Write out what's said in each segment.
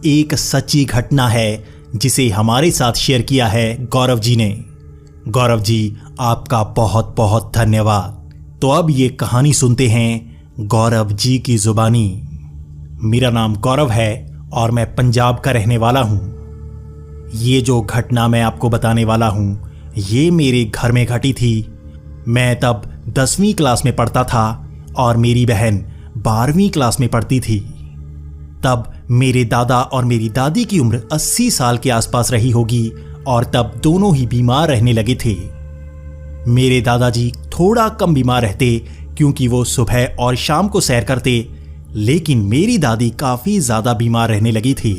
एक सच्ची घटना है जिसे हमारे साथ शेयर किया है गौरव जी ने। गौरव जी, आपका बहुत बहुत धन्यवाद। तो अब ये कहानी सुनते हैं गौरव जी की जुबानी। मेरा नाम गौरव है और मैं पंजाब का रहने वाला हूँ। ये जो घटना मैं आपको बताने वाला हूँ ये मेरे घर में घटी थी। मैं तब 10वीं क्लास में पढ़ता था और मेरी बहन 12वीं क्लास में पढ़ती थी। तब मेरे दादा और मेरी दादी की उम्र 80 साल के आसपास रही होगी और तब दोनों ही बीमार रहने लगे थे। मेरे दादाजी थोड़ा कम बीमार रहते क्योंकि वो सुबह और शाम को सैर करते, लेकिन मेरी दादी काफ़ी ज़्यादा बीमार रहने लगी थी।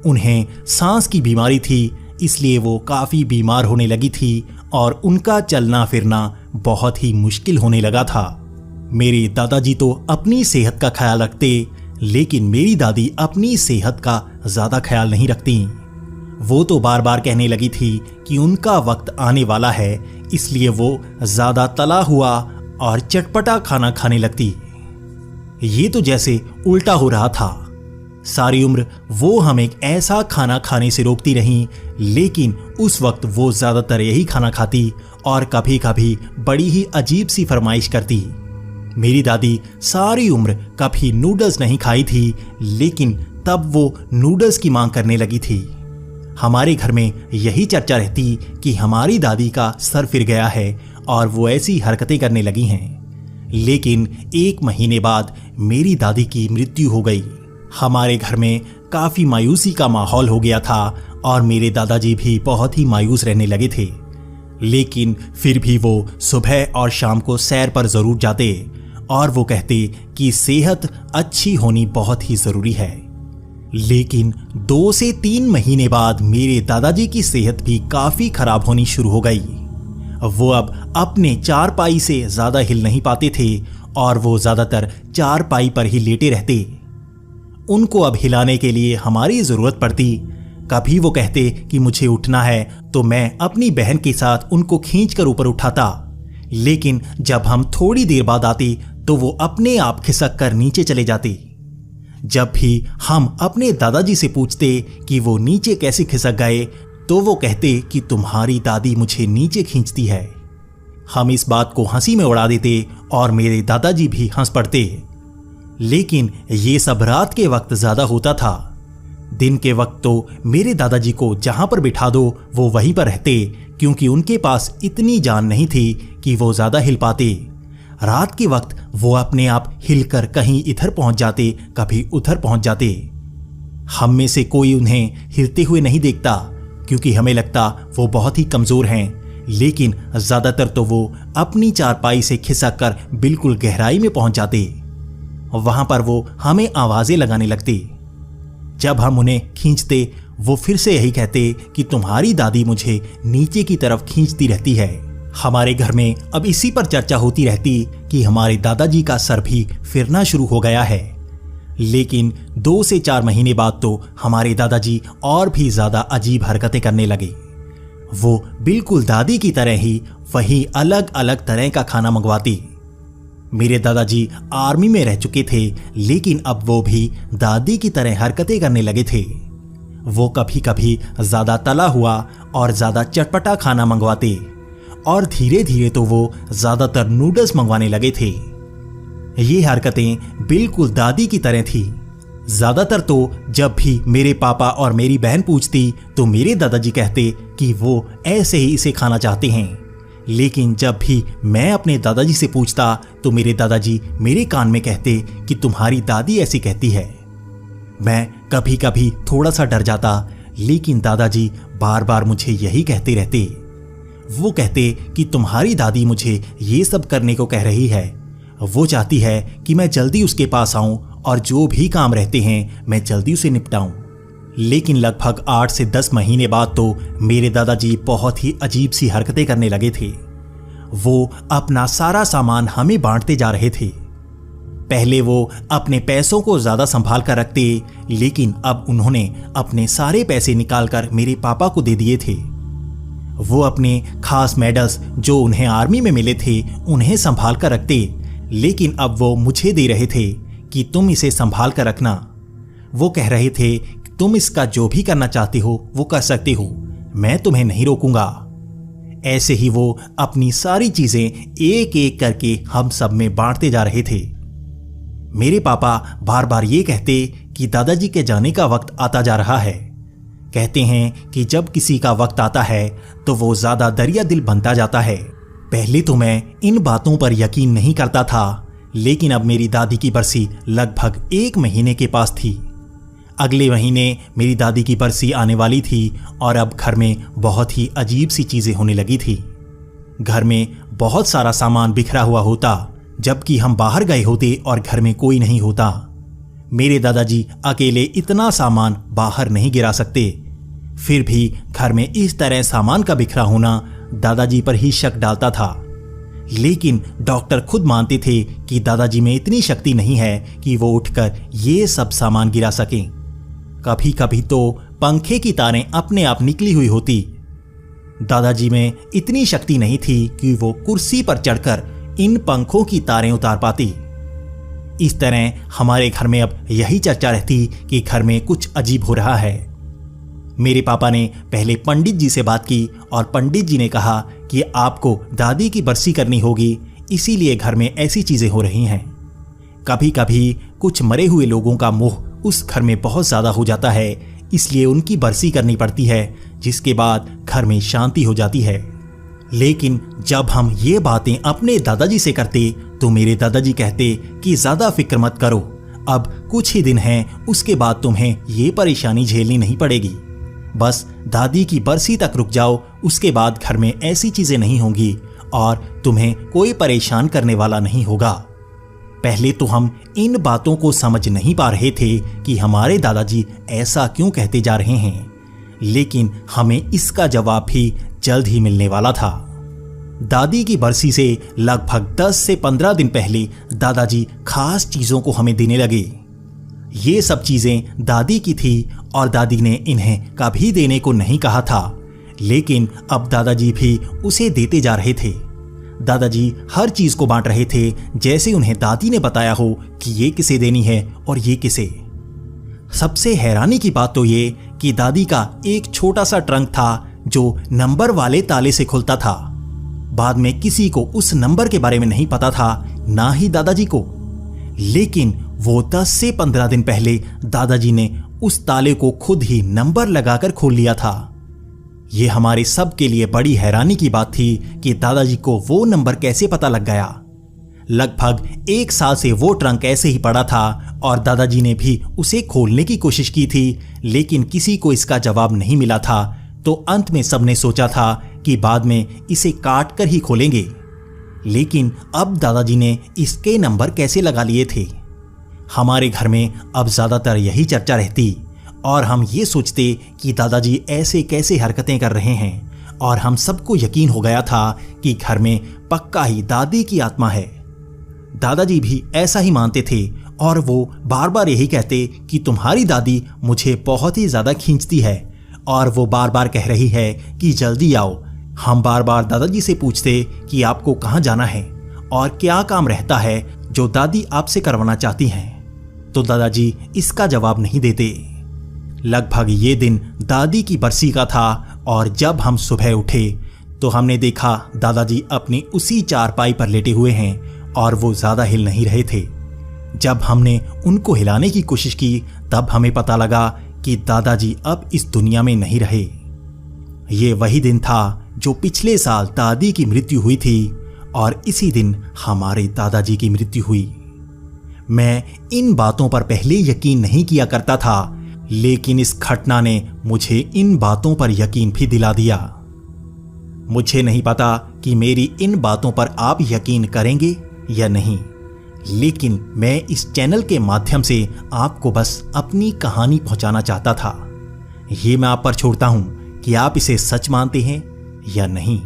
उन्हें सांस की बीमारी थी, इसलिए वो काफ़ी बीमार होने लगी थी और उनका चलना फिरना बहुत ही मुश्किल होने लगा था। मेरे दादाजी तो अपनी सेहत का ख्याल रखते, लेकिन मेरी दादी अपनी सेहत का ज़्यादा ख्याल नहीं रखती। वो तो बार बार कहने लगी थी कि उनका वक्त आने वाला है, इसलिए वो ज़्यादा तला हुआ और चटपटा खाना खाने लगती। ये तो जैसे उल्टा हो रहा था। सारी उम्र वो हमें ऐसा खाना खाने से रोकती रहीं, लेकिन उस वक्त वो ज़्यादातर यही खाना खाती और कभी कभी बड़ी ही अजीब सी फरमाइश करती। मेरी दादी सारी उम्र कभी नूडल्स नहीं खाई थी, लेकिन तब वो नूडल्स की मांग करने लगी थी। हमारे घर में यही चर्चा रहती कि हमारी दादी का सर फिर गया है और वो ऐसी हरकतें करने लगी हैं। लेकिन 1 महीने बाद मेरी दादी की मृत्यु हो गई। हमारे घर में काफ़ी मायूसी का माहौल हो गया था और मेरे दादाजी भी बहुत ही मायूस रहने लगे थे। लेकिन फिर भी वो सुबह और शाम को सैर पर ज़रूर जाते और वो कहते कि सेहत अच्छी होनी बहुत ही ज़रूरी है। लेकिन 2 से 3 महीने बाद मेरे दादाजी की सेहत भी काफ़ी खराब होनी शुरू हो गई। वो अब अपने चारपाई से ज़्यादा हिल नहीं पाते थे और वो ज़्यादातर चारपाई पर ही लेटे रहते। उनको अब हिलाने के लिए हमारी ज़रूरत पड़ती। कभी वो कहते कि मुझे उठना है तो मैं अपनी बहन के साथ उनको खींचकर ऊपर उठाता, लेकिन जब हम थोड़ी देर बाद आते तो वो अपने आप खिसक कर नीचे चले जाते। जब भी हम अपने दादाजी से पूछते कि वो नीचे कैसे खिसक गए तो वो कहते कि तुम्हारी दादी मुझे नीचे खींचती है। हम इस बात को हंसी में उड़ा देते और मेरे दादाजी भी हंस पड़ते। लेकिन ये सब रात के वक्त ज़्यादा होता था। दिन के वक्त तो मेरे दादाजी को जहाँ पर बिठा दो वो वहीं पर रहते, क्योंकि उनके पास इतनी जान नहीं थी कि वो ज़्यादा हिल पाते। रात के वक्त वो अपने आप हिलकर कहीं इधर पहुँच जाते, कभी उधर पहुँच जाते। हम में से कोई उन्हें हिलते हुए नहीं देखता, क्योंकि हमें लगता वो बहुत ही कमज़ोर हैं, लेकिन ज़्यादातर तो वो अपनी चारपाई से खिसक कर बिल्कुल गहराई में पहुँच जाते। वहां पर वो हमें आवाजें लगाने लगते। जब हम उन्हें खींचते वो फिर से यही कहते कि तुम्हारी दादी मुझे नीचे की तरफ खींचती रहती है। हमारे घर में अब इसी पर चर्चा होती रहती कि हमारे दादाजी का सर भी फिरना शुरू हो गया है। लेकिन 2 से 4 महीने बाद तो हमारे दादाजी और भी ज्यादा अजीब हरकतें करने लगे। वो बिल्कुल दादी की तरह ही वही अलग अलग तरह का खाना मंगवाते। मेरे दादाजी आर्मी में रह चुके थे, लेकिन अब वो भी दादी की तरह हरकतें करने लगे थे। वो कभी कभी ज़्यादा तला हुआ और ज़्यादा चटपटा खाना मंगवाते और धीरे धीरे तो वो ज़्यादातर नूडल्स मंगवाने लगे थे। ये हरकतें बिल्कुल दादी की तरह थी। ज़्यादातर तो जब भी मेरे पापा और मेरी बहन पूछती तो मेरे दादाजी कहते कि वो ऐसे ही इसे खाना चाहते हैं। लेकिन जब भी मैं अपने दादाजी से पूछता तो मेरे दादाजी मेरे कान में कहते कि तुम्हारी दादी ऐसी कहती है। मैं कभी कभी थोड़ा सा डर जाता, लेकिन दादाजी बार बार मुझे यही कहते रहते। वो कहते कि तुम्हारी दादी मुझे ये सब करने को कह रही है। वो चाहती है कि मैं जल्दी उसके पास आऊं और जो भी काम रहते हैं मैं जल्दी उसे निपटाऊं। लेकिन लगभग 8 से 10 महीने बाद तो मेरे दादाजी बहुत ही अजीब सी हरकतें करने लगे थे। वो अपना सारा सामान हमें बांटते जा रहे थे। पहले वो अपने पैसों को ज़्यादा संभाल कर रखते, लेकिन अब उन्होंने अपने सारे पैसे निकालकर मेरे पापा को दे दिए थे। वो अपने खास मेडल्स जो उन्हें आर्मी में मिले थे उन्हें संभाल कर रखते, लेकिन अब वो मुझे दे रहे थे कि तुम इसे संभाल कर रखना। वो कह रहे थे तुम इसका जो भी करना चाहते हो वो कर सकते हो, मैं तुम्हें नहीं रोकूंगा। ऐसे ही वो अपनी सारी चीजें एक एक करके हम सब में बांटते जा रहे थे। मेरे पापा बार बार ये कहते कि दादाजी के जाने का वक्त आता जा रहा है। कहते हैं कि जब किसी का वक्त आता है तो वो ज्यादा दरिया दिल बनता जाता है। पहले तो मैं इन बातों पर यकीन नहीं करता था, लेकिन अब मेरी दादी की बरसी लगभग 1 महीने के पास थी। अगले महीने मेरी दादी की बरसी आने वाली थी और अब घर में बहुत ही अजीब सी चीजें होने लगी थी। घर में बहुत सारा सामान बिखरा हुआ होता, जबकि हम बाहर गए होते और घर में कोई नहीं होता। मेरे दादाजी अकेले इतना सामान बाहर नहीं गिरा सकते, फिर भी घर में इस तरह सामान का बिखरा होना दादाजी पर ही शक डालता था। लेकिन डॉक्टर खुद मानते थे कि दादाजी में इतनी शक्ति नहीं है कि वो उठकर ये सब सामान गिरा सकें। कभी कभी तो पंखे की तारें अपने आप निकली हुई होती। दादाजी में इतनी शक्ति नहीं थी कि वो कुर्सी पर चढ़कर इन पंखों की तारें उतार पाती। इस तरह हमारे घर में अब यही चर्चा रहती कि घर में कुछ अजीब हो रहा है। मेरे पापा ने पहले पंडित जी से बात की और पंडित जी ने कहा कि आपको दादी की बरसी करनी होगी, इसीलिए घर में ऐसी चीजें हो रही हैं। कभी कभी कुछ मरे हुए लोगों का मोह उस घर में बहुत ज्यादा हो जाता है, इसलिए उनकी बरसी करनी पड़ती है, जिसके बाद घर में शांति हो जाती है। लेकिन जब हम ये बातें अपने दादाजी से करते तो मेरे दादाजी कहते कि ज्यादा फिक्र मत करो, अब कुछ ही दिन हैं, उसके बाद तुम्हें ये परेशानी झेलनी नहीं पड़ेगी। बस दादी की बरसी तक रुक जाओ, उसके बाद घर में ऐसी चीजें नहीं होंगी और तुम्हें कोई परेशान करने वाला नहीं होगा। पहले तो हम इन बातों को समझ नहीं पा रहे थे कि हमारे दादाजी ऐसा क्यों कहते जा रहे हैं, लेकिन हमें इसका जवाब भी जल्द ही मिलने वाला था। दादी की बरसी से लगभग 10 से 15 दिन पहले दादाजी खास चीजों को हमें देने लगे। ये सब चीजें दादी की थी और दादी ने इन्हें कभी देने को नहीं कहा था, लेकिन अब दादाजी भी उसे देते जा रहे थे। दादाजी हर चीज को बांट रहे थे, जैसे उन्हें दादी ने बताया हो कि ये किसे देनी है और ये किसे। सबसे हैरानी की बात तो ये कि दादी का एक छोटा सा ट्रंक था जो नंबर वाले ताले से खुलता था। बाद में किसी को उस नंबर के बारे में नहीं पता था, ना ही दादाजी को। लेकिन वो 10 से 15 दिन पहले दादाजी ने उस ताले को खुद ही नंबर लगाकर खोल लिया था। ये हमारे सब के लिए बड़ी हैरानी की बात थी कि दादाजी को वो नंबर कैसे पता लग गया। लगभग 1 साल से वो ट्रंक ऐसे ही पड़ा था और दादाजी ने भी उसे खोलने की कोशिश की थी, लेकिन किसी को इसका जवाब नहीं मिला था। तो अंत में सबने सोचा था कि बाद में इसे काट कर ही खोलेंगे, लेकिन अब दादाजी ने इसके नंबर कैसे लगा लिए थे। हमारे घर में अब ज्यादातर यही चर्चा रहती और हम ये सोचते कि दादाजी ऐसे कैसे हरकतें कर रहे हैं, और हम सबको यकीन हो गया था कि घर में पक्का ही दादी की आत्मा है। दादाजी भी ऐसा ही मानते थे और वो बार बार यही कहते कि तुम्हारी दादी मुझे बहुत ही ज्यादा खींचती है और वो बार बार कह रही है कि जल्दी आओ। हम बार बार दादाजी से पूछते कि आपको कहाँ जाना है और क्या काम रहता है जो दादी आपसे करवाना चाहती हैं, तो दादाजी इसका जवाब नहीं देते। लगभग ये दिन दादी की बरसी का था और जब हम सुबह उठे तो हमने देखा दादाजी अपनी उसी चारपाई पर लेटे हुए हैं और वो ज्यादा हिल नहीं रहे थे। जब हमने उनको हिलाने की कोशिश की तब हमें पता लगा कि दादाजी अब इस दुनिया में नहीं रहे। ये वही दिन था जो पिछले साल दादी की मृत्यु हुई थी और इसी दिन हमारे दादाजी की मृत्यु हुई। मैं इन बातों पर पहले यकीन नहीं किया करता था, लेकिन इस घटना ने मुझे इन बातों पर यकीन भी दिला दिया। मुझे नहीं पता कि मेरी इन बातों पर आप यकीन करेंगे या नहीं, लेकिन मैं इस चैनल के माध्यम से आपको बस अपनी कहानी पहुंचाना चाहता था। ये मैं आप पर छोड़ता हूं कि आप इसे सच मानते हैं या नहीं।